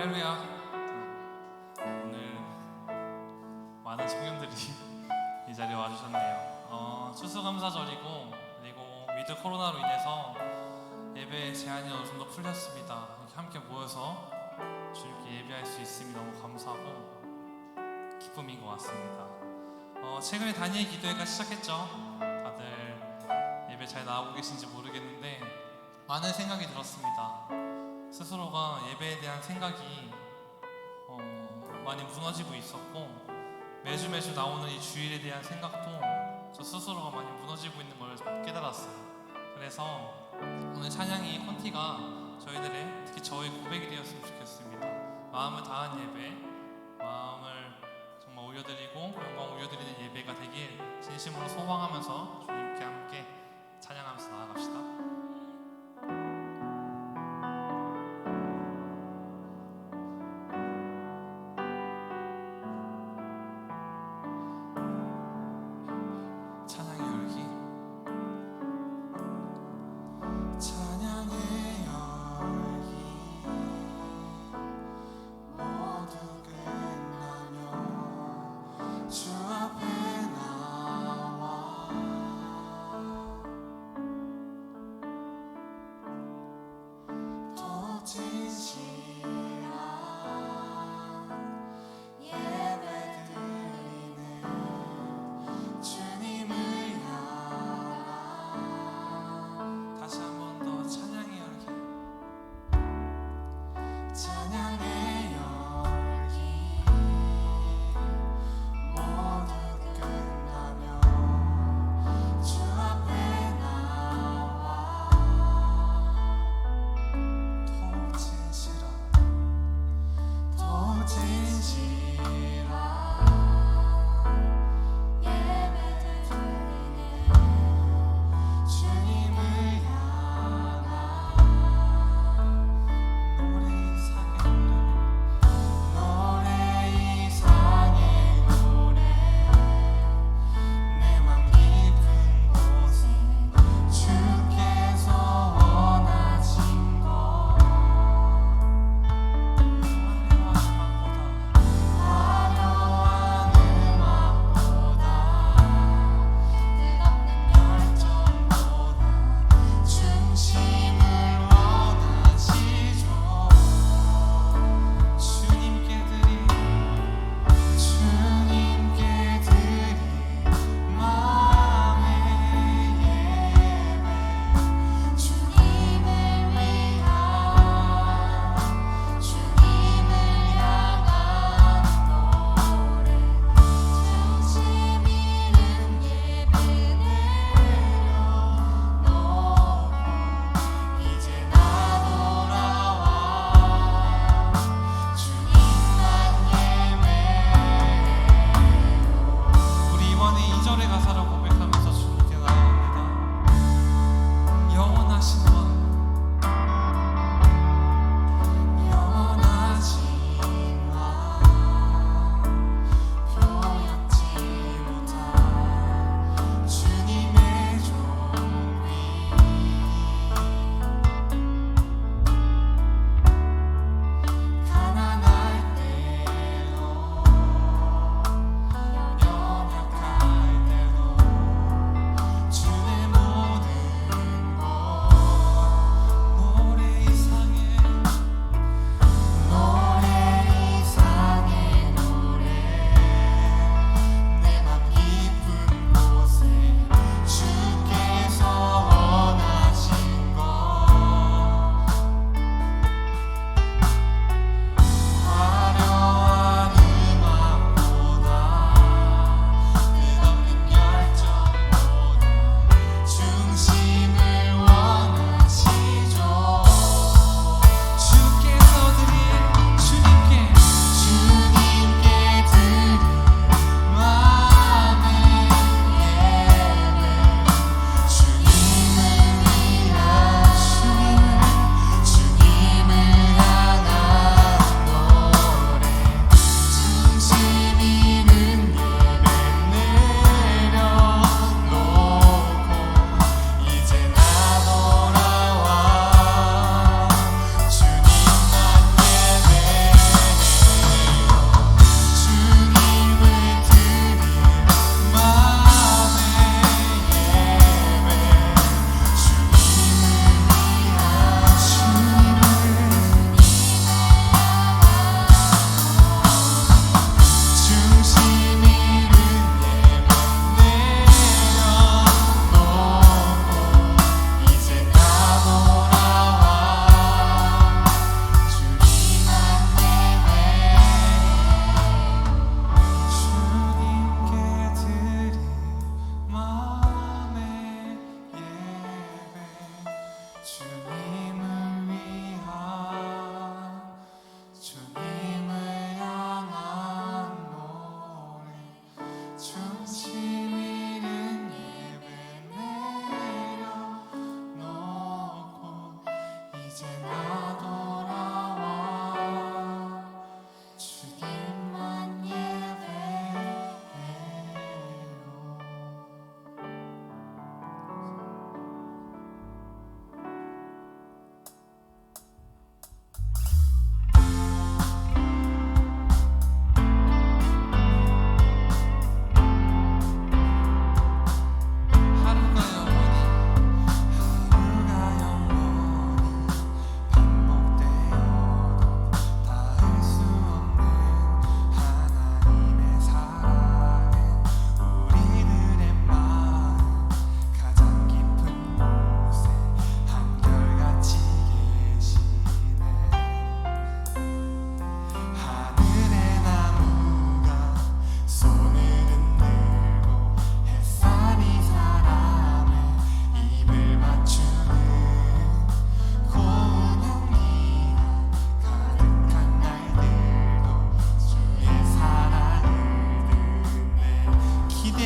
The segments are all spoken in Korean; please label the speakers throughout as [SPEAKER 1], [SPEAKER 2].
[SPEAKER 1] 할렐루야. 오늘 많은 청년들이 이 자리에 와주셨네요. 추수감사절이고 그리고 위드 코로나로 인해서 예배 제한이 어느 정도 풀렸습니다. 이렇게 함께 모여서 주님께 예배할 수 있음이 너무 감사하고 기쁨인 것 같습니다. 최근에 다니엘 기도회가 시작했죠. 다들 예배 잘 나오고 계신지 모르겠는데 많은 생각이 들었습니다. 스스로가 예배에 대한 생각이 많이 무너지고 있었고, 매주 나오는 이 주일에 대한 생각도 저 스스로가 많이 무너지고 있는 걸 깨달았어요. 그래서 오늘 찬양이 콘티가 저희들의, 특히 저의 고백이 되었으면 좋겠습니다. 마음을 다한 예배, 마음을 정말 올려드리고 영광 올려드리는 예배가 되길 진심으로 소망하면서 주님께 함께 찬양하면서 나아갑시다.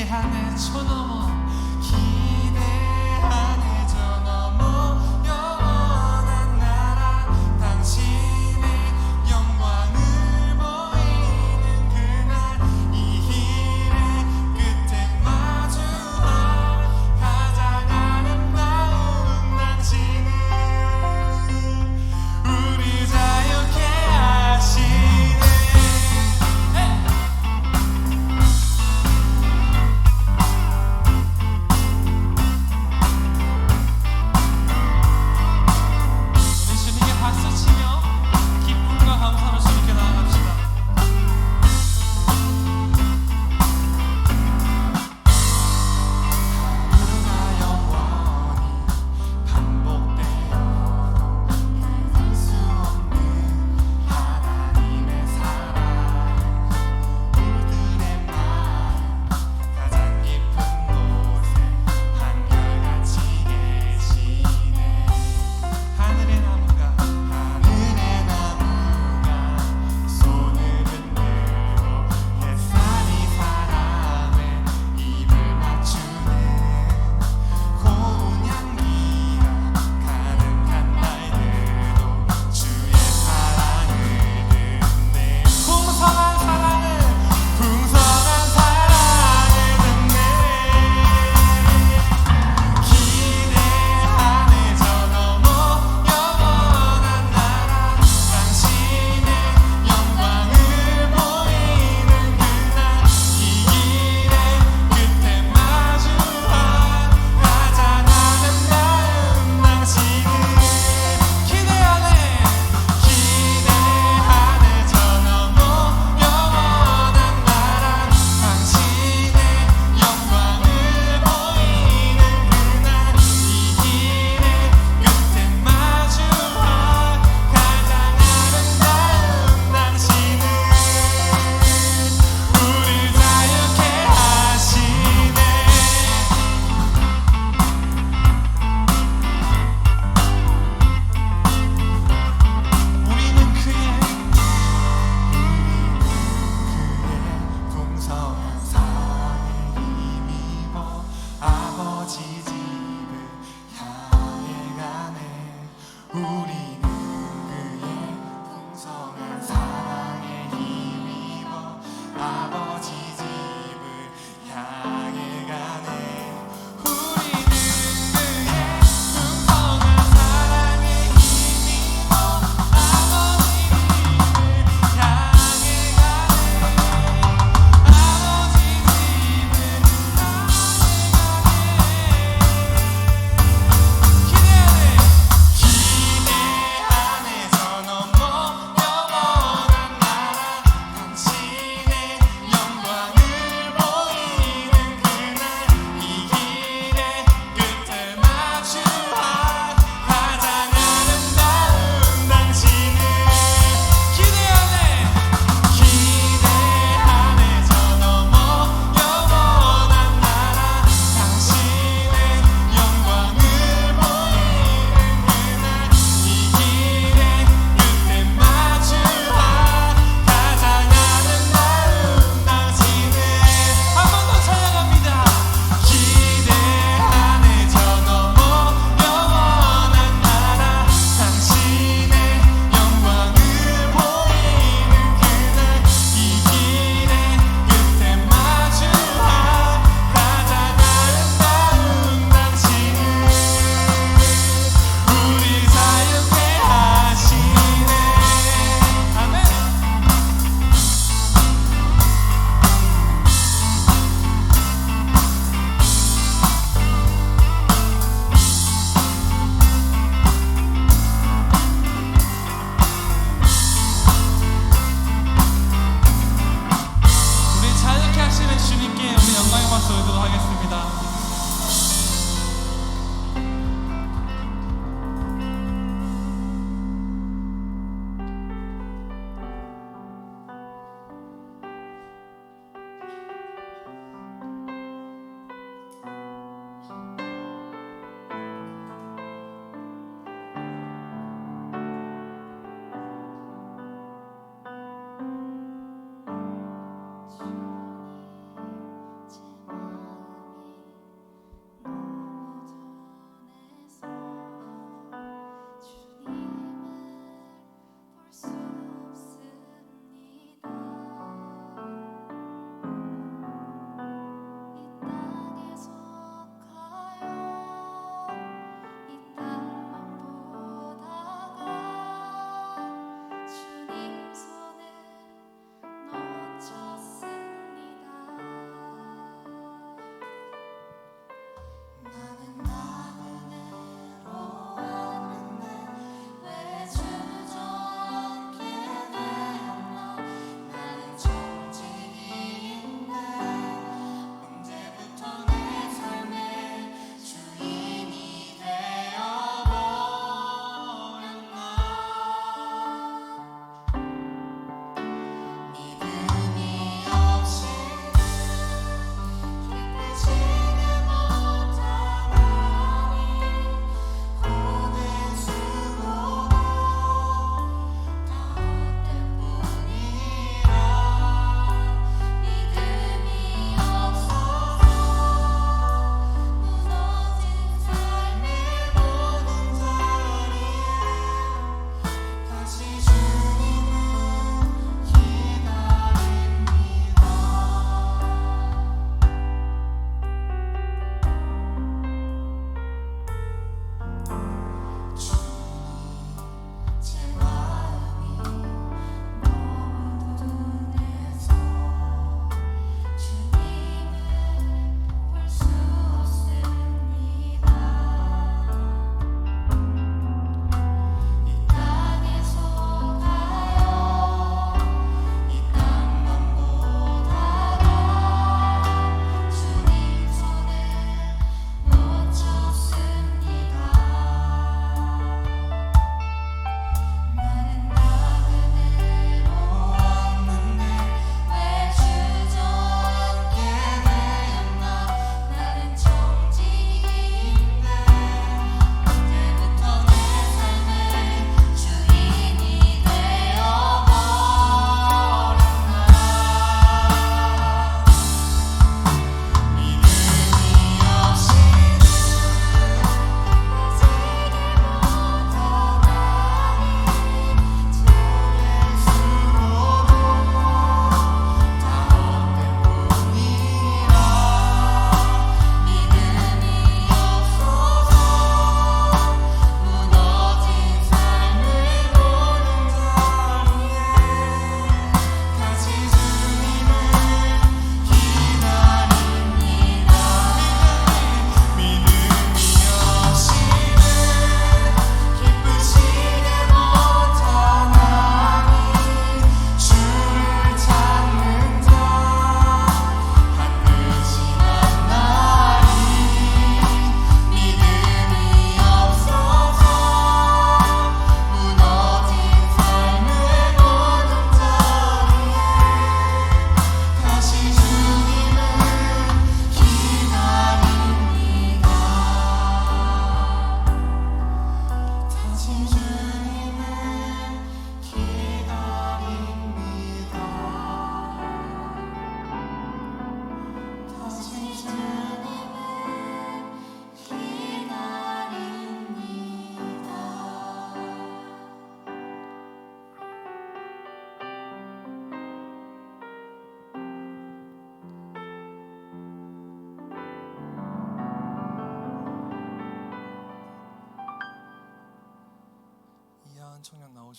[SPEAKER 1] 기대하네 저 너머 기대하네 저 너머 영원한 나라 당신의 영광을 보이는 그날 이 길의 끝에 마주할 가장 아름다운 당신은 우리 자유케 하시네.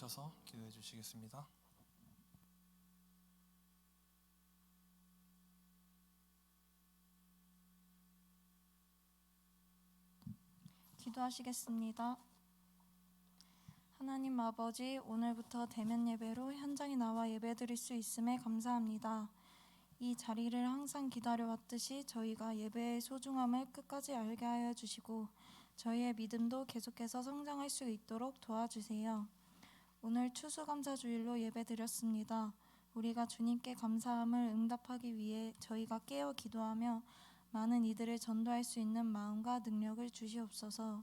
[SPEAKER 1] 나오셔서 기도해 주시겠습니다.
[SPEAKER 2] 기도하시겠습니다. 하나님 아버지, 오늘부터 대면 예배로 현장에 나와 예배드릴 수 있음에 감사합니다. 이 자리를 항상 기다려왔듯이 저희가 예배의 소중함을 끝까지 알게 하여 주시고 저희의 믿음도 계속해서 성장할 수 있도록 도와주세요. 오늘 추수감사주일로 예배드렸습니다. 우리가 주님께 감사함을 응답하기 위해 저희가 깨어 기도하며 많은 이들을 전도할 수 있는 마음과 능력을 주시옵소서.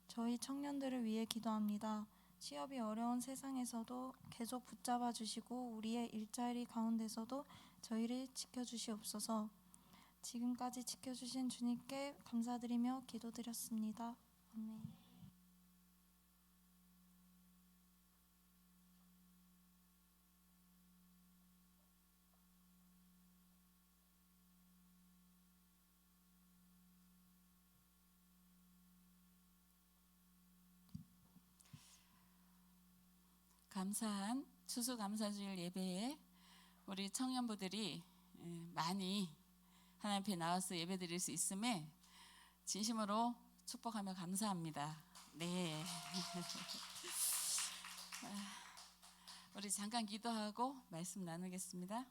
[SPEAKER 2] 저희 청년들을 위해 기도합니다. 취업이 어려운 세상에서도 계속 붙잡아 주시고 우리의 일자리 가운데서도 저희를 지켜주시옵소서. 지금까지 지켜주신 주님께 감사드리며 기도드렸습니다. 아멘.
[SPEAKER 3] 감사한 추수감사주일 예배에 우리 청년부들이 많이 하나님 앞에 나와서 예배드릴 수 있음에 진심으로 축복하며 감사합니다. 네. 우리 잠깐 기도하고 말씀 나누겠습니다.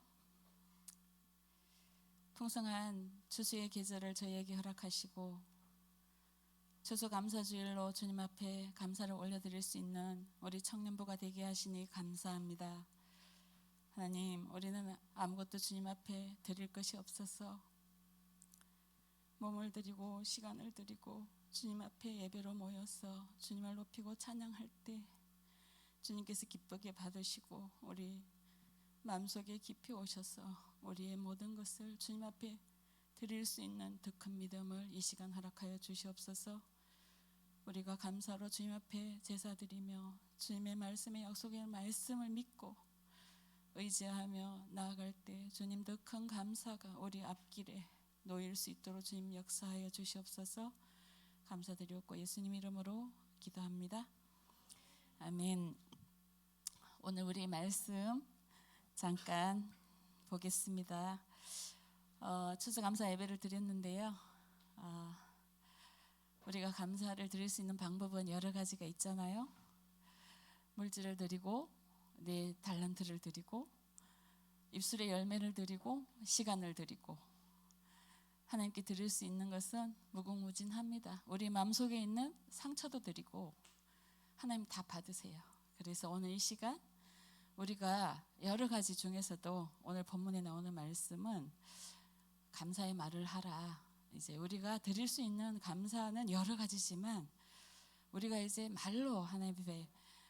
[SPEAKER 3] 풍성한 추수의 계절을 저희에게 허락하시고 추수감사주일로 주님 앞에 감사를 올려드릴 수 있는 우리 청년부가 되게 하시니 감사합니다. 하나님, 우리는 아무것도 주님 앞에 드릴 것이 없어서 몸을 드리고 시간을 드리고 주님 앞에 예배로 모여서 주님을 높이고 찬양할 때 주님께서 기쁘게 받으시고 우리 마음속에 깊이 오셔서 우리의 모든 것을 주님 앞에 드릴 수 있는 더 큰 믿음을 이 시간 허락하여 주시옵소서. 우리가 감사로 주님 앞에 제사드리며 주님의 말씀의 약속의 말씀을 믿고 의지하며 나아갈 때 주님 더 큰 감사가 우리 앞길에 놓일 수 있도록 주님 역사하여 주시옵소서. 감사드리옵고 예수님 이름으로 기도합니다. 아멘. 오늘 우리 말씀 잠깐 보겠습니다. 추수감사 예배를 드렸는데요. 우리가 감사를 드릴 수 있는 방법은 여러 가지가 있잖아요. 물질을 드리고 내 달란트를 드리고 입술의 열매를 드리고 시간을 드리고 하나님께 드릴 수 있는 것은 무궁무진합니다. 우리 마음속에 있는 상처도 드리고 하나님 다 받으세요. 그래서 오늘 이 시간 우리가 여러 가지 중에서도 오늘 본문에 나오는 말씀은 감사의 말을 하라. 이제 우리가 드릴 수 있는 감사는 여러 가지지만 우리가 이제 말로 하나님 앞에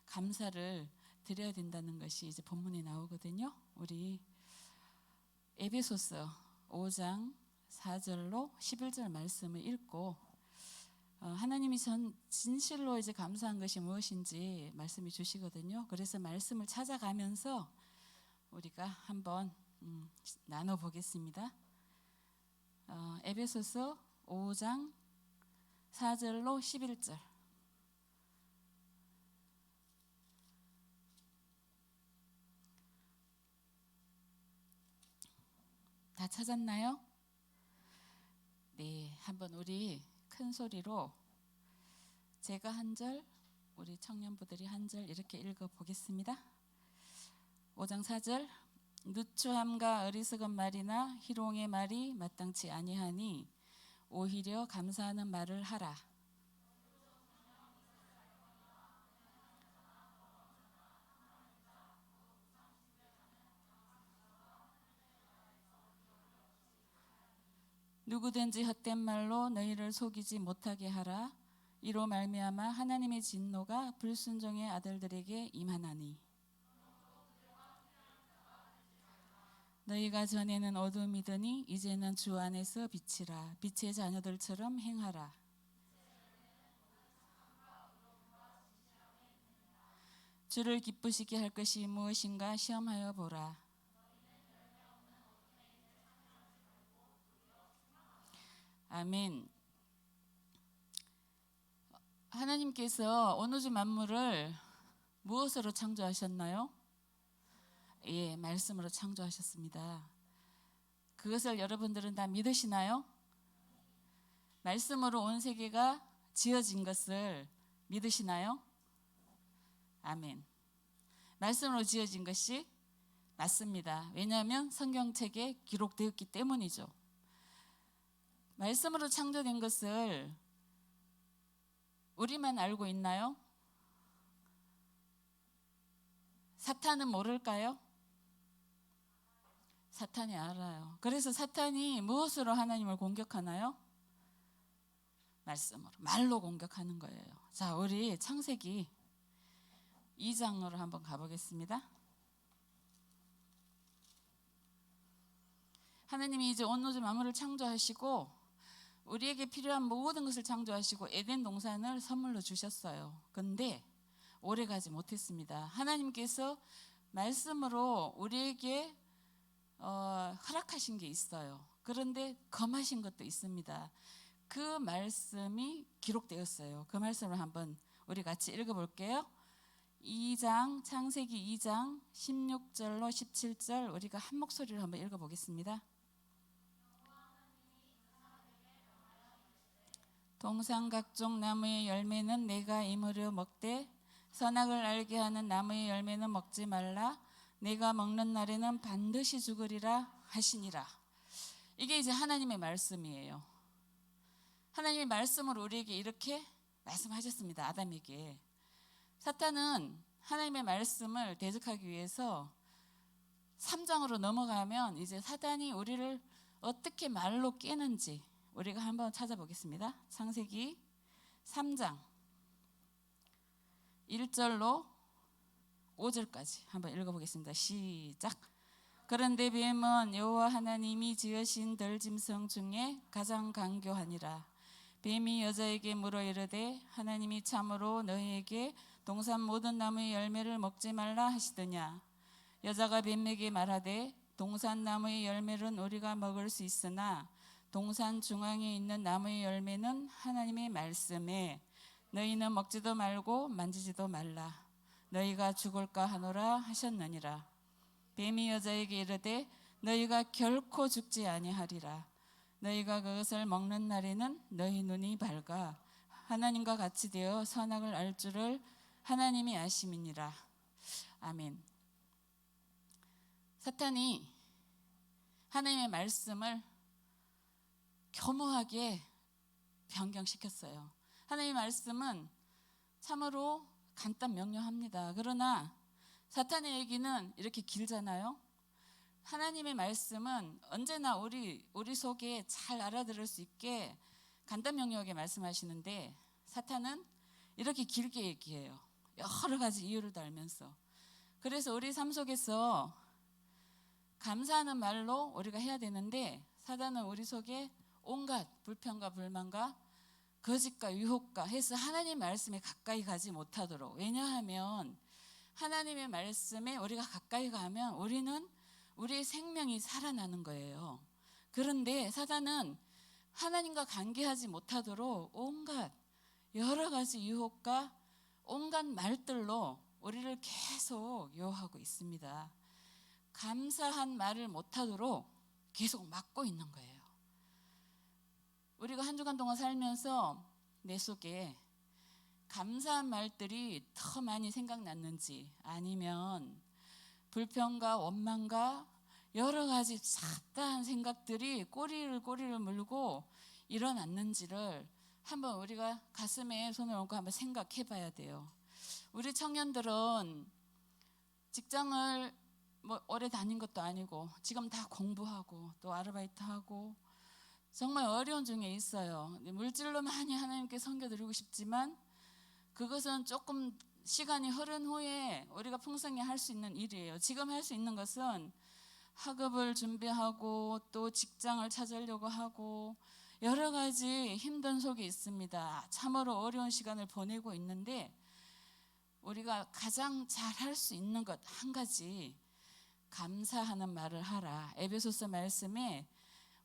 [SPEAKER 3] 감사를 드려야 된다는 것이 이제 본문에 나오거든요. 우리 에베소서 5장 4절로 11절 말씀을 읽고 하나님이 진실로 이제 감사한 것이 무엇인지 말씀이 주시거든요. 그래서 말씀을 찾아가면서 우리가 한번 나눠 보겠습니다. 에베소서 5장 4절로 11절. 다 찾았나요? 네, 한번 우리 큰 소리로 제가 한 절, 우리 청년부들이 한 절 이렇게 읽어 보겠습니다. 5장 4절. 누추함과 어리석은 말이나 희롱의 말이 마땅치 아니하니 오히려 감사하는 말을 하라. 누구든지 헛된 말로 너희를 속이지 못하게 하라. 이로 말미암아 하나님의 진노가 불순종의 아들들에게 임하나니 너희가 전에는 어둠이더니 이제는 주 안에서 빛이라. 빛의 자녀들처럼 행하라. 주를 기쁘시게 할 것이 무엇인가 시험하여 보라. 아멘. 하나님께서 온 우주 만물을 무엇으로 창조하셨나요? 예, 말씀으로 창조하셨습니다. 그것을 여러분들은 다 믿으시나요? 말씀으로 온 세계가 지어진 것을 믿으시나요? 아멘. 말씀으로 지어진 것이 맞습니다. 왜냐하면 성경책에 기록되었기 때문이죠. 말씀으로 창조된 것을 우리만 알고 있나요? 사탄은 모를까요? 사탄이 알아요. 그래서 사탄이 무엇으로 하나님을 공격하나요? 말씀으로, 말로 공격하는 거예요. 자, 우리 창세기 2장으로 한번 가보겠습니다. 하나님이 이제 온우주 만물을 창조하시고 우리에게 필요한 모든 것을 창조하시고 에덴 동산을 선물로 주셨어요. 근데 오래가지 못했습니다. 하나님께서 말씀으로 우리에게 허락하신 게 있어요. 그런데 검하신 것도 있습니다. 그 말씀이 기록되었어요. 그 말씀을 한번 우리 같이 읽어볼게요. 2장, 창세기 2장 16절로 17절 우리가 한 목소리로 한번 읽어보겠습니다. 동산 각종 나무의 열매는 내가 이무려 먹되 선악을 알게 하는 나무의 열매는 먹지 말라. 내가 먹는 날에는 반드시 죽으리라 하시니라. 이게 이제 하나님의 말씀이에요. 하나님의 말씀으로 우리에게 이렇게 말씀하셨습니다. 아담에게. 사탄은 하나님의 말씀을 대적하기 위해서 3장으로 넘어가면 이제 사탄이 우리를 어떻게 말로 깨는지 우리가 한번 찾아보겠습니다. 창세기 3장 1절로 5절까지 한번 읽어보겠습니다. 시작. 그런데 뱀은 여호와 하나님이 지으신 들짐승 중에 가장 강교하니라. 뱀이 여자에게 물어 이르되 하나님이 참으로 너희에게 동산 모든 나무의 열매를 먹지 말라 하시더냐. 여자가 뱀에게 말하되 동산 나무의 열매는 우리가 먹을 수 있으나 동산 중앙에 있는 나무의 열매는 하나님의 말씀에 너희는 먹지도 말고 만지지도 말라. 너희가 죽을까 하노라 하셨느니라. 뱀이 여자에게 이르되 너희가 결코 죽지 아니하리라. 너희가 그것을 먹는 날에는 너희 눈이 밝아 하나님과 같이 되어 선악을 알 줄을 하나님이 아심이니라. 아멘. 사탄이 하나님의 말씀을 교묘하게 변경시켰어요. 하나님의 말씀은 참으로 간단 명료합니다. 그러나 사탄의 얘기는 이렇게 길잖아요. 하나님의 말씀은 언제나 우리 속에 잘 알아들을 수 있게 간단 명료하게 말씀하시는데 사탄은 이렇게 길게 얘기해요. 여러 가지 이유를 달면서. 그래서 우리 삶 속에서 감사하는 말로 우리가 해야 되는데 사탄은 우리 속에 온갖 불평과 불만과 거짓과 유혹과 해서 하나님 말씀에 가까이 가지 못하도록. 왜냐하면 하나님의 말씀에 우리가 가까이 가면 우리는 우리의 생명이 살아나는 거예요. 그런데 사단은 하나님과 관계하지 못하도록 온갖 여러 가지 유혹과 온갖 말들로 우리를 계속 유혹하고 있습니다. 감사한 말을 못하도록 계속 막고 있는 거예요. 우리가 한 주간 동안 살면서 내 속에 감사한 말들이 더 많이 생각났는지 아니면 불평과 원망과 여러 가지 잡다한 생각들이 꼬리를 물고 일어났는지를 한번 우리가 가슴에 손을 얹고 한번 생각해 봐야 돼요. 우리 청년들은 직장을 오래 다닌 것도 아니고 지금 다 공부하고 또 아르바이트하고 정말 어려운 중에 있어요. 물질로 많이 하나님께 섬겨드리고 싶지만 그것은 조금 시간이 흐른 후에 우리가 풍성히 할 수 있는 일이에요. 지금 할 수 있는 것은 학업을 준비하고 또 직장을 찾으려고 하고 여러 가지 힘든 속에 있습니다. 참으로 어려운 시간을 보내고 있는데 우리가 가장 잘 할 수 있는 것 한 가지, 감사하는 말을 하라. 에베소서 말씀에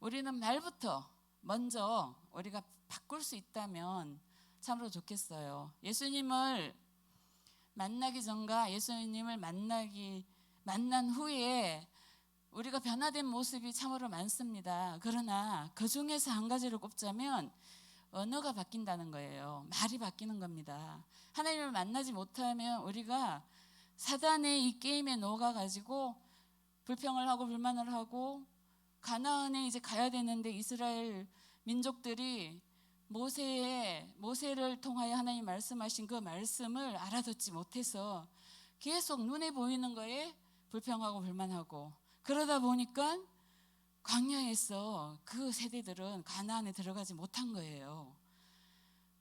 [SPEAKER 3] 우리는 말부터 먼저 우리가 바꿀 수 있다면 참으로 좋겠어요. 예수님을 만나기 전과 예수님을 만난 후에 우리가 변화된 모습이 참으로 많습니다. 그러나 그 중에서 한 가지를 꼽자면 언어가 바뀐다는 거예요. 말이 바뀌는 겁니다. 하나님을 만나지 못하면 우리가 사단의 이 게임에 녹아가지고 불평을 하고 불만을 하고 가나안에 이제 가야 되는데 이스라엘 민족들이 모세를 통하여 하나님 말씀하신 그 말씀을 알아듣지 못해서 계속 눈에 보이는 거에 불평하고 불만하고 그러다 보니까 광야에서 그 세대들은 가나안에 들어가지 못한 거예요.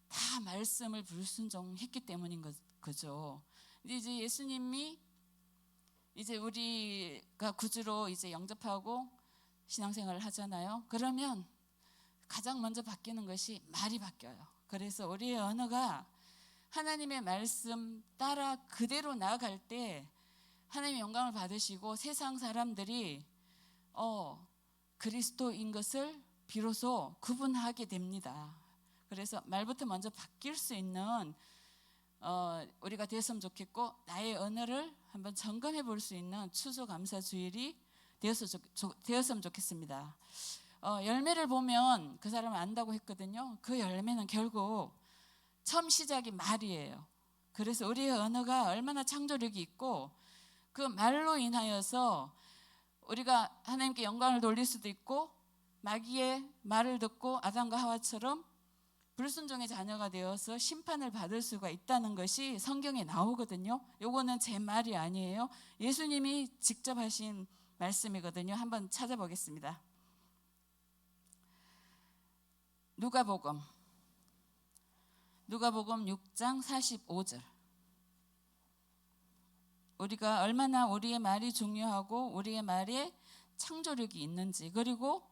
[SPEAKER 3] 다 말씀을 불순종했기 때문인 거죠. 이제 예수님이 이제 우리가 구주로 이제 영접하고 신앙생활을 하잖아요. 그러면 가장 먼저 바뀌는 것이 말이 바뀌어요. 그래서 우리의 언어가 하나님의 말씀 따라 그대로 나아갈 때 하나님의 영광을 받으시고 세상 사람들이 그리스도인 것을 비로소 구분하게 됩니다. 그래서 말부터 먼저 바뀔 수 있는 우리가 되었으면 좋겠고 나의 언어를 한번 점검해 볼 수 있는 추수감사주일이 되었으면 좋겠습니다. 열매를 보면 그 사람을 안다고 했거든요. 그 열매는 결국 처음 시작이 말이에요. 그래서 우리의 언어가 얼마나 창조력이 있고 그 말로 인하여서 우리가 하나님께 영광을 돌릴 수도 있고 마귀의 말을 듣고 아담과 하와처럼 불순종의 자녀가 되어서 심판을 받을 수가 있다는 것이 성경에 나오거든요. 요거는 제 말이 아니에요. 예수님이 직접 하신 말씀이거든요. 한번 찾아보겠습니다. 누가복음 6장 45절. 우리가 얼마나 우리의 말이 중요하고 우리의 말에 창조력이 있는지 그리고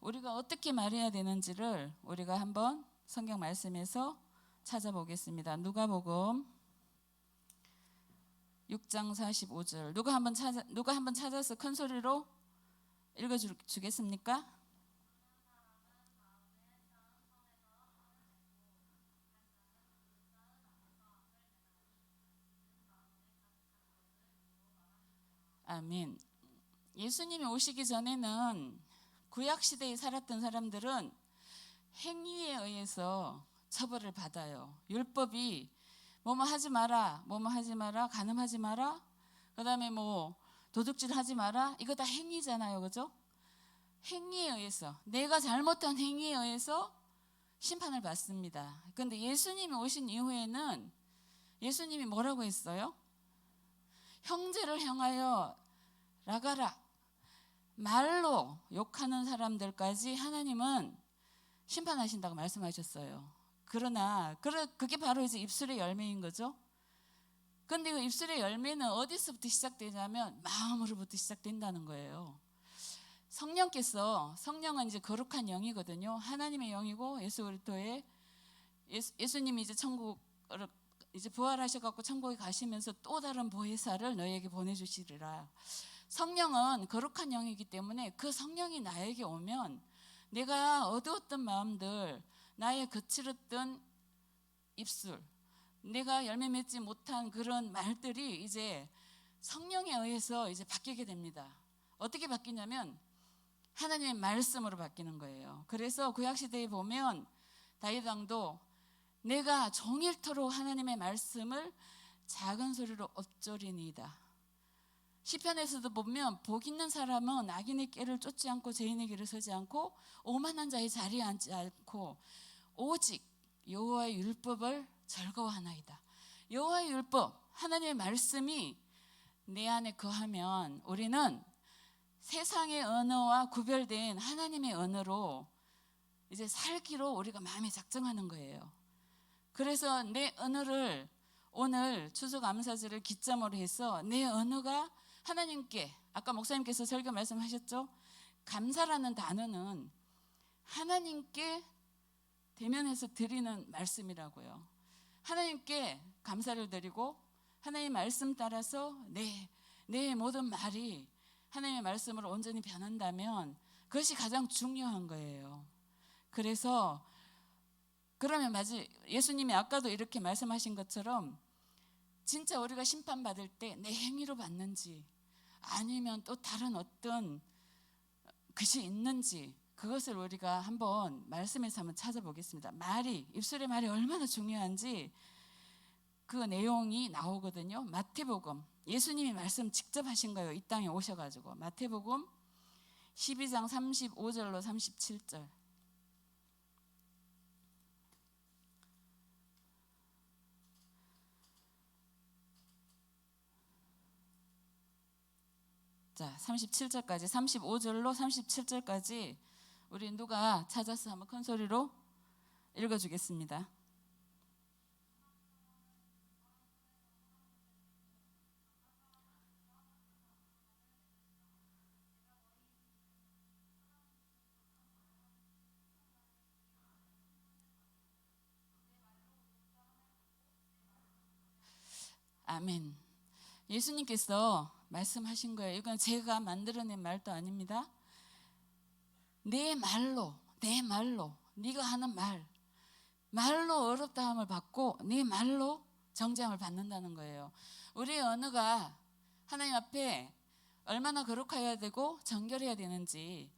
[SPEAKER 3] 우리가 어떻게 말해야 되는지를 우리가 한번 성경 말씀에서 찾아보겠습니다. 누가복음 6장 45절. 누가 한번 찾아서 큰 소리로 읽어 주겠습니까? 아멘. 예수님이 오시기 전에는 구약 시대에 살았던 사람들은 행위에 의해서 처벌을 받아요. 율법이 뭐뭐 하지 마라, 간음하지 마라, 그다음에 뭐 도둑질 하지 마라. 이거 다 행위잖아요, 그죠? 행위에 의해서 내가 잘못한 행위에 의해서 심판을 받습니다. 그런데 예수님이 오신 이후에는 예수님이 뭐라고 했어요? 형제를 향하여 라가라, 말로 욕하는 사람들까지 하나님은 심판하신다고 말씀하셨어요. 그러나 그게 바로 이제 입술의 열매인 거죠. 그런데 그 입술의 열매는 어디서부터 시작되냐면 마음으로부터 시작된다는 거예요. 성령은 이제 거룩한 영이거든요. 하나님의 영이고 예수 그리스도의 예수님이 이제 천국을 이제 부활하셔갖고 천국에 가시면서 또 다른 보혜사를 너희에게 보내주시리라. 성령은 거룩한 영이기 때문에 그 성령이 나에게 오면 내가 어두웠던 마음들, 나의 거칠었던 입술, 내가 열매 맺지 못한 그런 말들이 이제 성령에 의해서 이제 바뀌게 됩니다. 어떻게 바뀌냐면 하나님의 말씀으로 바뀌는 거예요. 그래서 구약시대에 보면 다윗 왕도 내가 종일토록 하나님의 말씀을 작은 소리로 엎조리니이다. 시편에서도 보면 복 있는 사람은 악인의 꾀를 쫓지 않고 죄인의 길을 서지 않고 오만한 자의 자리에 앉지 않고 오직 여호와의 율법을 즐거워하나이다. 여호와의 율법, 하나님의 말씀이 내 안에 거하면 우리는 세상의 언어와 구별된 하나님의 언어로 이제 살기로 우리가 마음에 작정하는 거예요. 그래서 내 언어를 오늘 추수감사절을 기점으로 해서 내 언어가 하나님께, 아까 목사님께서 설교 말씀하셨죠? 감사라는 단어는 하나님께 대면해서 드리는 말씀이라고요. 하나님께 감사를 드리고 하나님의 말씀 따라서 내 모든 말이 하나님의 말씀으로 온전히 변한다면 그것이 가장 중요한 거예요. 그래서 그러면 예수님이 아까도 이렇게 말씀하신 것처럼 진짜 우리가 심판받을 때 내 행위로 받는지 아니면 또 다른 어떤 것이 있는지, 그것을 우리가 한번 말씀에서 한번 찾아보겠습니다. 입술의 말이 얼마나 중요한지 그 내용이 나오거든요. 마태복음, 예수님이 말씀 직접 하신 거예요. 이 땅에 오셔가지고. 마태복음 12장 35절로 37절. 자, 37절까지, 35절로 37절까지 우리 누가 찾아서 한번 큰 소리로 읽어주겠습니다. 아멘. 예수님께서 말씀하신 거예요. 이건 제가 만들어낸 말도 아닙니다. 내 말로 네가 하는 말로 어렵다함을 받고 네 말로 정죄함을 받는다는 거예요. 우리의 언어가 하나님 앞에 얼마나 거룩해야 되고 정결해야 되는지,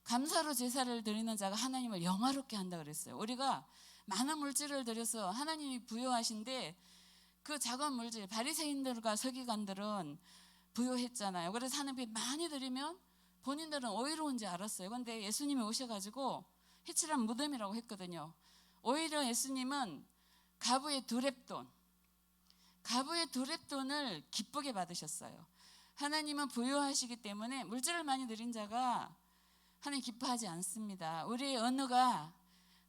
[SPEAKER 3] 감사로 제사를 드리는 자가 하나님을 영화롭게 한다 그랬어요. 우리가 많은 물질을 드려서 하나님이 부여하신데 그 작은 물질, 바리새인들과 서기관들은 부여했잖아요. 그래서 하나님이 많이 드리면 본인들은 오히려운지 알았어요. 그런데 예수님이 오셔가지고 해칠한 무덤이라고 했거든요. 오히려 예수님은 가부의 두렙돈을 기쁘게 받으셨어요. 하나님은 부여하시기 때문에 물질을 많이 드린 자가 하나님 기뻐하지 않습니다. 우리의 언어가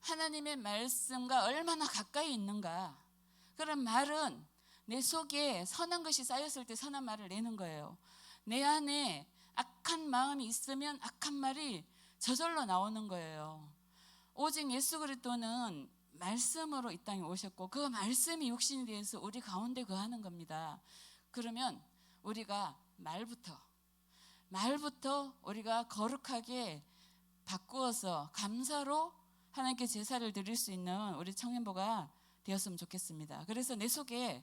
[SPEAKER 3] 하나님의 말씀과 얼마나 가까이 있는가, 그런 말은 내 속에 선한 것이 쌓였을 때 선한 말을 내는 거예요. 내 안에 악한 마음이 있으면 악한 말이 저절로 나오는 거예요. 오직 예수 그리스도는 말씀으로 이 땅에 오셨고 그 말씀이 육신이 되어서 우리 가운데 거하는 겁니다. 그러면 우리가 말부터 우리가 거룩하게 바꾸어서 감사로 하나님께 제사를 드릴 수 있는 우리 청년부가 되었으면 좋겠습니다. 그래서 내 속에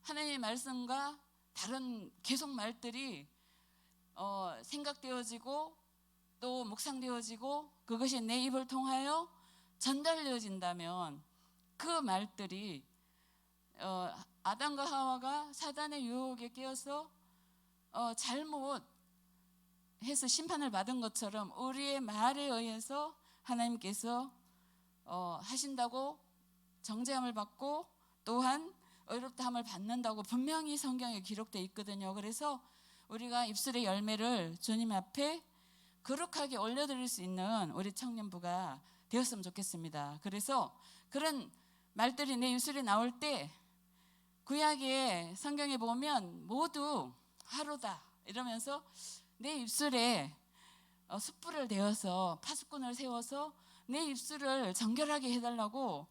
[SPEAKER 3] 하나님의 말씀과 다른 계속 말들이 생각되어지고 또 묵상되어지고 그것이 내 입을 통하여 전달되어진다면 그 말들이 아담과 하와가 사단의 유혹에 깨어서 잘못해서 심판을 받은 것처럼 우리의 말에 의해서 하나님께서 하신다고 정죄함을 받고 또한 의롭다함을 받는다고 분명히 성경에 기록되어 있거든요. 그래서 우리가 입술의 열매를 주님 앞에 거룩하게 올려드릴 수 있는 우리 청년부가 되었으면 좋겠습니다. 그래서 그런 말들이 내 입술에 나올 때 구약의 성경에 보면 모두 하루다 이러면서 내 입술에 숯불을 대어서 파수꾼을 세워서 내 입술을 정결하게 해달라고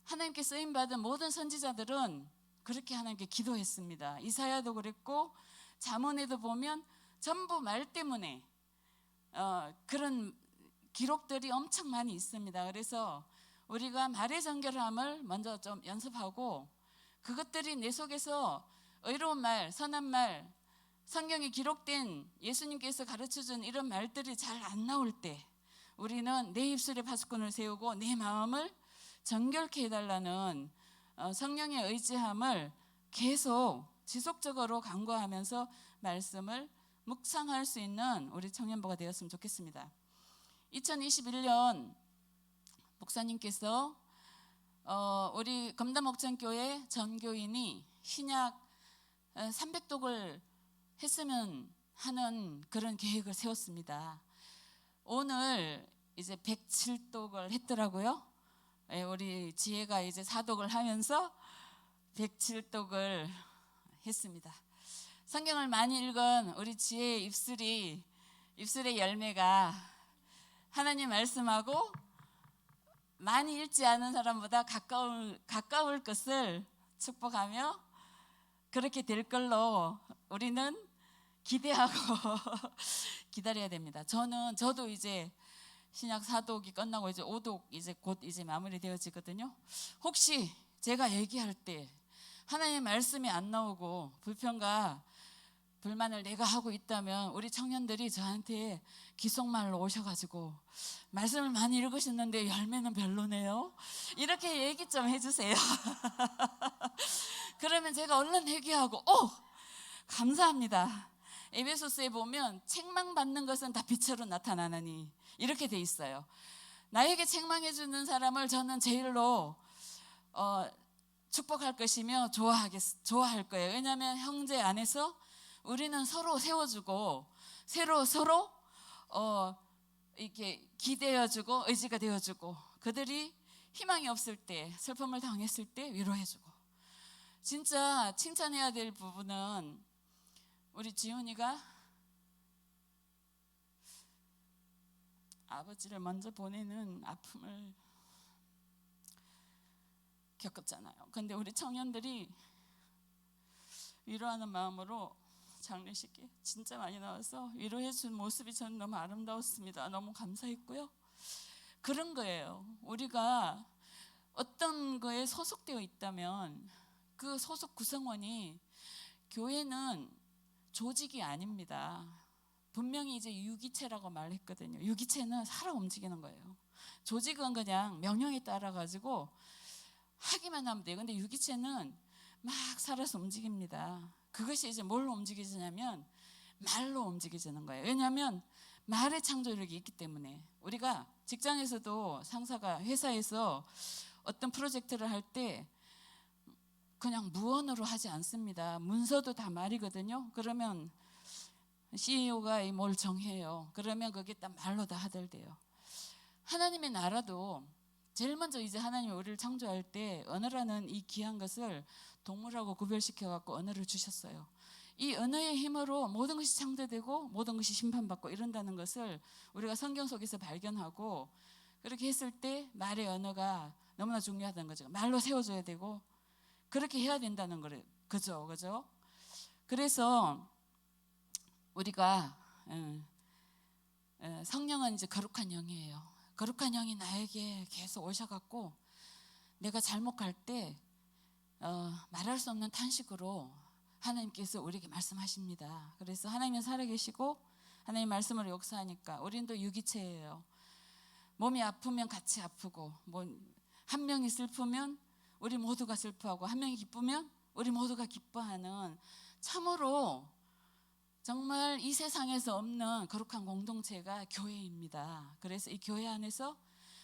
[SPEAKER 3] 하나님께 쓰임받은 모든 선지자들은 그렇게 하나님께 기도했습니다. 이사야도 그랬고 잠언에도 보면 전부 말 때문에 그런 기록들이 엄청 많이 있습니다. 그래서 우리가 말의 정결함을 먼저 좀 연습하고 그것들이 내 속에서 의로운 말, 선한 말, 성경에 기록된 예수님께서 가르쳐준 이런 말들이 잘 안 나올 때 우리는 내 입술에 파수꾼을 세우고 내 마음을 정결케 해달라는 성령의 의지함을 계속 지속적으로 간구하면서 말씀을 묵상할 수 있는 우리 청년부가 되었으면 좋겠습니다. 2021년 목사님께서 우리 검담옥천교회 전교인이 신약 300독을 했으면 하는 그런 계획을 세웠습니다. 오늘 이제 107독을 했더라고요. 우리 지혜가 이제 사독을 하면서 107독을 했습니다. 성경을 많이 읽은 우리 지혜의 입술의 열매가 하나님 말씀하고 많이 읽지 않은 사람보다 가까울 것을 축복하며 그렇게 될 걸로 우리는 기대하고 기다려야 됩니다. 저도 이제 신약 4독이 끝나고 이제 5독 이제 곧 이제 마무리되어지거든요. 혹시 제가 얘기할 때 하나님의 말씀이 안 나오고 불평과 불만을 내가 하고 있다면 우리 청년들이 저한테 기속말로 오셔가지고 말씀을 많이 읽으셨는데 열매는 별로네요, 이렇게 얘기 좀 해주세요. 그러면 제가 얼른 회개하고 감사합니다. 에베소서에 보면 책망받는 것은 다 빛으로 나타나느니 이렇게 돼 있어요. 나에게 책망해 주는 사람을 저는 제일로 축복할 것이며 좋아할 거예요. 왜냐하면 형제 안에서 우리는 서로 세워주고 서로 이렇게 기대어주고 의지가 되어주고, 그들이 희망이 없을 때, 슬픔을 당했을 때 위로해주고. 진짜 칭찬해야 될 부분은 우리 지훈이가 아버지를 먼저 보내는 아픔을 겪었잖아요. 근데 우리 청년들이 위로하는 마음으로 장례식에 진짜 많이 나와서 위로해 준 모습이 저는 너무 아름다웠습니다. 너무 감사했고요. 그런 거예요. 우리가 어떤 거에 소속되어 있다면 그 소속 구성원이, 교회는 조직이 아닙니다. 분명히 이제 유기체라고 말했거든요. 유기체는 살아 움직이는 거예요. 조직은 그냥 명령에 따라 가지고 하기만 하면 돼요. 근데 유기체는 막 살아서 움직입니다. 그것이 이제 뭘로 움직이지냐면 말로 움직이지는 거예요. 왜냐하면 말의 창조력이 있기 때문에. 우리가 직장에서도 상사가 회사에서 어떤 프로젝트를 할 때 그냥 무언으로 하지 않습니다. 문서도 다 말이거든요. 그러면 CEO가 뭘 정해요. 그러면 그게 딱 말로 다 하들대요. 하나님의 나라도 제일 먼저 이제 하나님이 우리를 창조할 때 언어라는 이 귀한 것을 동물하고 구별시켜 갖고 언어를 주셨어요. 이 언어의 힘으로 모든 것이 창조되고 모든 것이 심판받고 이런다는 것을 우리가 성경 속에서 발견하고, 그렇게 했을 때 말의 언어가 너무나 중요하다는 거죠. 말로 세워줘야 되고 그렇게 해야 된다는 거예요. 그죠? 그래서 우리가 성령은 이제 거룩한 영이에요. 거룩한 영이 나에게 계속 오셔갖고 내가 잘못 갈 때 말할 수 없는 탄식으로 하나님께서 우리에게 말씀하십니다. 그래서 하나님은 살아계시고 하나님 말씀으로 역사하니까 우리는 또 유기체예요. 몸이 아프면 같이 아프고, 한 명이 슬프면 우리 모두가 슬퍼하고, 한 명이 기쁘면 우리 모두가 기뻐하는, 참으로 정말 이 세상에서 없는 거룩한 공동체가 교회입니다. 그래서 이 교회 안에서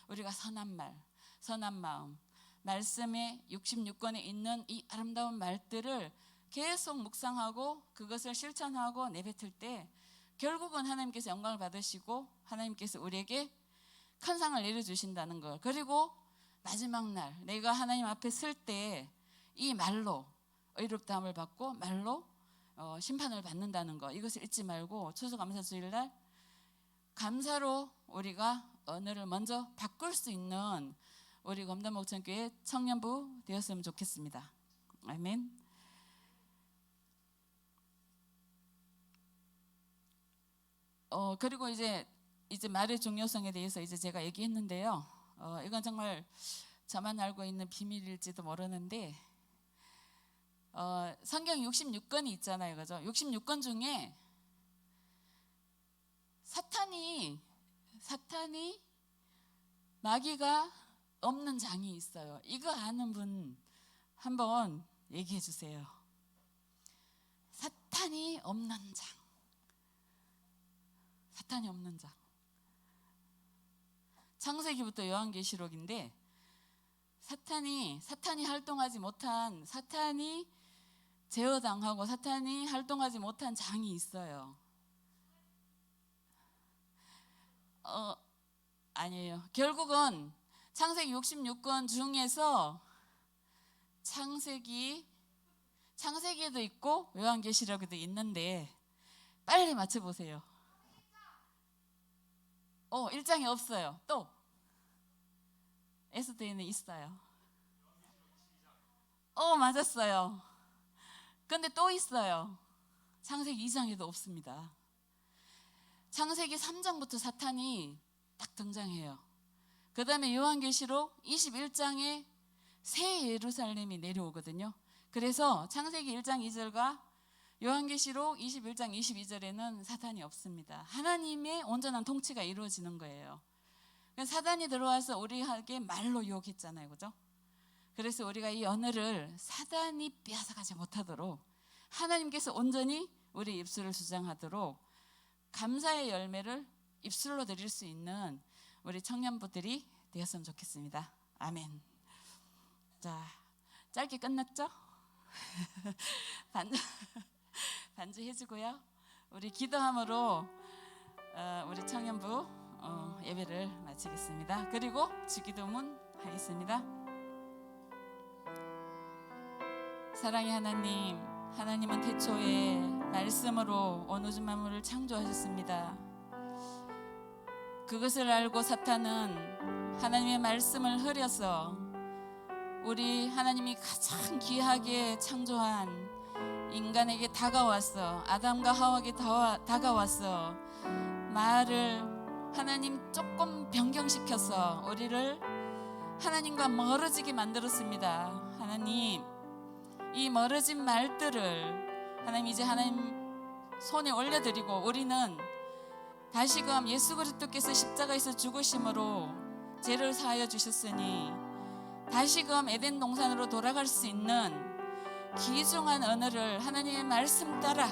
[SPEAKER 3] 우리가 선한 말, 선한 마음, 말씀의 66권에 있는 이 아름다운 말들을 계속 묵상하고 그것을 실천하고 내뱉을 때 결국은 하나님께서 영광을 받으시고 하나님께서 우리에게 큰 상을 내려주신다는 것. 그리고 마지막 날 내가 하나님 앞에 설 때 이 말로 의롭다함을 받고 말로 심판을 받는다는 것, 이것을 잊지 말고 추수감사주일날 감사로 우리가 언어를 먼저 바꿀 수 있는 우리 검단목천교회 청년부 되었으면 좋겠습니다. 아멘. 그리고 이제 말의 중요성에 대해서 이제 제가 얘기했는데요. 이건 정말 저만 알고 있는 비밀일지도 모르는데, 성경 66권이 있잖아요, 그죠? 66권 중에 사탄이 마귀가 없는 장이 있어요. 이거 아는 분 한번 얘기해 주세요. 사탄이 없는 장. 사탄이 없는 장. 창세기부터 요한계시록인데 사탄이 활동하지 못한, 사탄이 제어당하고 사탄이 활동하지 못한 장이 있어요. 아니에요. 결국은 창세기 66권 중에서 창세기에도 있고 요한계시록에도 있는데 빨리 맞춰보세요. 1장에 없어요. 또 에스더에는 있어요. 맞았어요. 근데 또 있어요. 창세기 2장에도 없습니다. 창세기 3장부터 사탄이 딱 등장해요. 그 다음에 요한계시록 21장에 새 예루살렘이 내려오거든요. 그래서 창세기 1장 2절과 요한계시록 21장 22절에는 사탄이 없습니다. 하나님의 온전한 통치가 이루어지는 거예요. 사단이 들어와서 우리에게 말로 유혹했잖아요, 그죠? 그래서 우리가 이 언어를 사단이 빼앗아가지 못하도록 하나님께서 온전히 우리 입술을 주장하도록 감사의 열매를 입술로 드릴 수 있는 우리 청년부들이 되었으면 좋겠습니다. 아멘. 자, 짧게 끝났죠? 반주 해주고요. 우리 기도함으로 우리 청년부 예배를 마치겠습니다. 그리고 주기도문 하겠습니다. 사랑의 하나님, 하나님은 태초에 말씀으로 온 우주 만물을 창조하셨습니다. 그것을 알고 사탄은 하나님의 말씀을 흐려서 우리 하나님이 가장 귀하게 창조한 인간에게 다가왔어. 아담과 하와에게 다가왔어. 말을 하나님 조금 변경시켜서 우리를 하나님과 멀어지게 만들었습니다. 하나님, 이 멀어진 말들을 하나님 이제 하나님 손에 올려드리고 우리는 다시금 예수 그리스도께서 십자가에서 죽으심으로 죄를 사하여 주셨으니 다시금 에덴 동산으로 돌아갈 수 있는 귀중한 언어를 하나님의 말씀 따라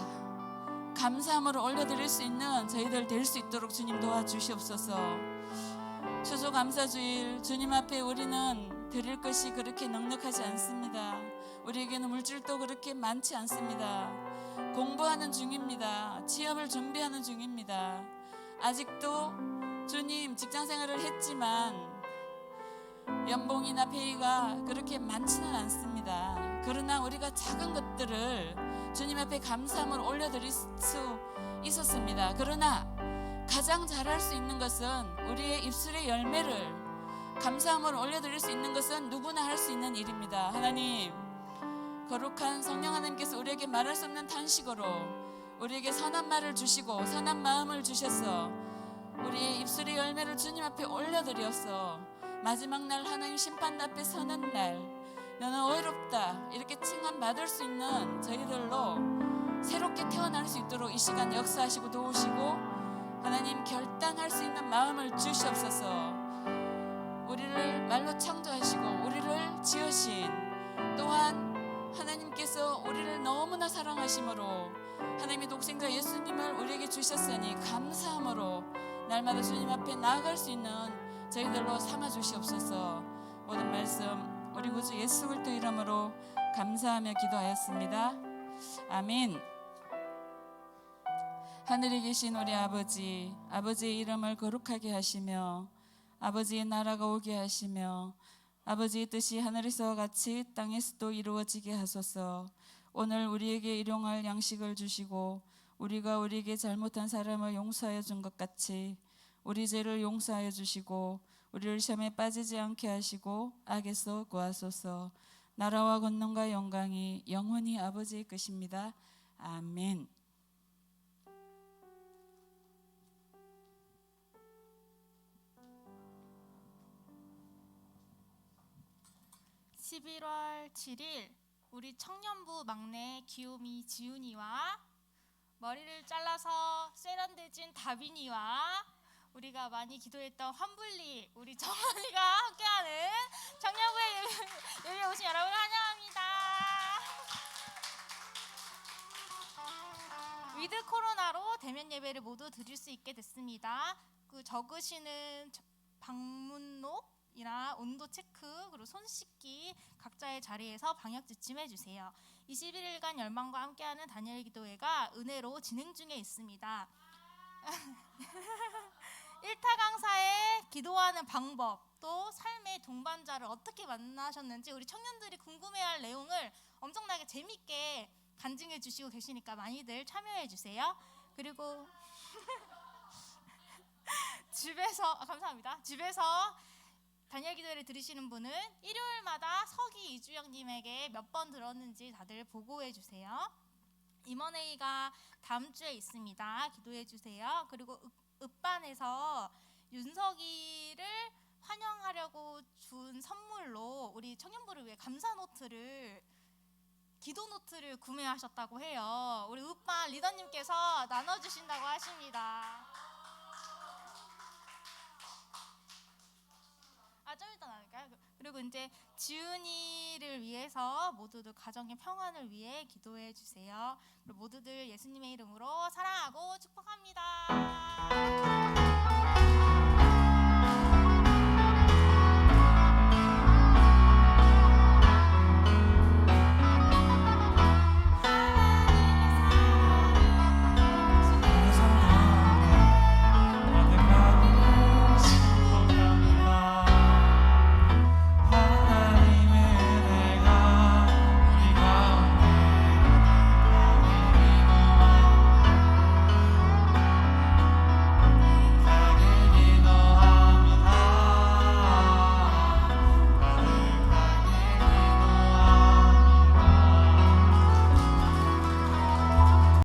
[SPEAKER 3] 감사함으로 올려드릴 수 있는 저희들 될 수 있도록 주님 도와주시옵소서. 추수감사주일 주님 앞에 우리는 드릴 것이 그렇게 넉넉하지 않습니다. 우리에게는 물질도 그렇게 많지 않습니다. 공부하는 중입니다. 취업을 준비하는 중입니다. 아직도 주님 직장생활을 했지만 연봉이나 페이가 그렇게 많지는 않습니다. 그러나 우리가 작은 것들을 주님 앞에 감사함으로 올려드릴 수 있었습니다. 그러나 가장 잘할 수 있는 것은 우리의 입술의 열매를 감사함으로 올려드릴 수 있는 것은 누구나 할 수 있는 일입니다. 하나님, 거룩한 성령 하나님께서 우리에게 말할 수 없는 탄식으로 우리에게 선한 말을 주시고 선한 마음을 주셔서 우리의 입술의 열매를 주님 앞에 올려드려서 마지막 날 하나님 심판 앞에 서는 날 너는 의롭다 이렇게 칭함받을 수 있는 저희들로 새롭게 태어날 수 있도록 이 시간 역사하시고 도우시고 하나님 결단할 수 있는 마음을 주시옵소서. 우리를 말로 창조하시고 우리를 지으신 또한 하나님께서 우리를 너무나 사랑하심으로 하나님의 독생자 예수님을 우리에게 주셨으니 감사함으로 날마다 주님 앞에 나아갈 수 있는 저희들로 삼아 주시옵소서. 모든 말씀 우리 구주 예수 그리스도 이름으로 감사하며 기도하였습니다. 아멘. 하늘에 계신 우리 아버지, 아버지의 이름을 거룩하게 하시며 아버지의 나라가 오게 하시며 아버지의 뜻이 하늘에서와 같이 땅에서도 이루어지게 하소서. 오늘 우리에게 일용할 양식을 주시고 우리가 우리에게 잘못한 사람을 용서하여 준 것 같이 우리 죄를 용서하여 주시고 우리를 시험에 빠지지 않게 하시고 악에서 구하소서. 나라와 권능과 영광이 영원히 아버지의 것입니다. 아멘.
[SPEAKER 4] 11월 7일 우리 청년부 막내 귀요미 지훈이와 머리를 잘라서 세련되진 다빈이와 우리가 많이 기도했던 환불리 우리 정원이가 함께하는 청년부의 예배에 오신 여러분을 환영합니다. 위드 코로나로 대면 예배를 모두 드릴 수 있게 됐습니다. 그 적으시는 방문록이나 온도 체크 그리고 손 씻기 각자의 자리에서 방역 지침해 주세요. 21일간 열망과 함께하는 다니엘 기도회가 은혜로 진행 중에 있습니다. 1타 강사의 기도하는 방법 또 삶의 동반자를 어떻게 만나셨는지 우리 청년들이 궁금해할 내용을 엄청나게 재밌게 간증해 주시고 계시니까 많이들 참여해 주세요. 그리고 감사합니다. 집에서 다니엘 기도회를 들으시는 분은 일요일마다 서기 이주영님에게 몇 번 들었는지 다들 보고해 주세요. 임원회의가 다음 주에 있습니다. 기도해 주세요. 그리고 읍반에서 윤석이를 환영하려고 준 선물로 우리 청년부를 위해 감사 노트를 기도 노트를 구매하셨다고 해요. 우리 우빠 리더님께서 나눠주신다고 하십니다. 좀 이따 나눌까요? 그리고 이제 지훈이를 위해서 모두들 가정의 평안을 위해 기도해 주세요. 그리고 모두들 예수님의 이름으로 사랑하고 축복합니다.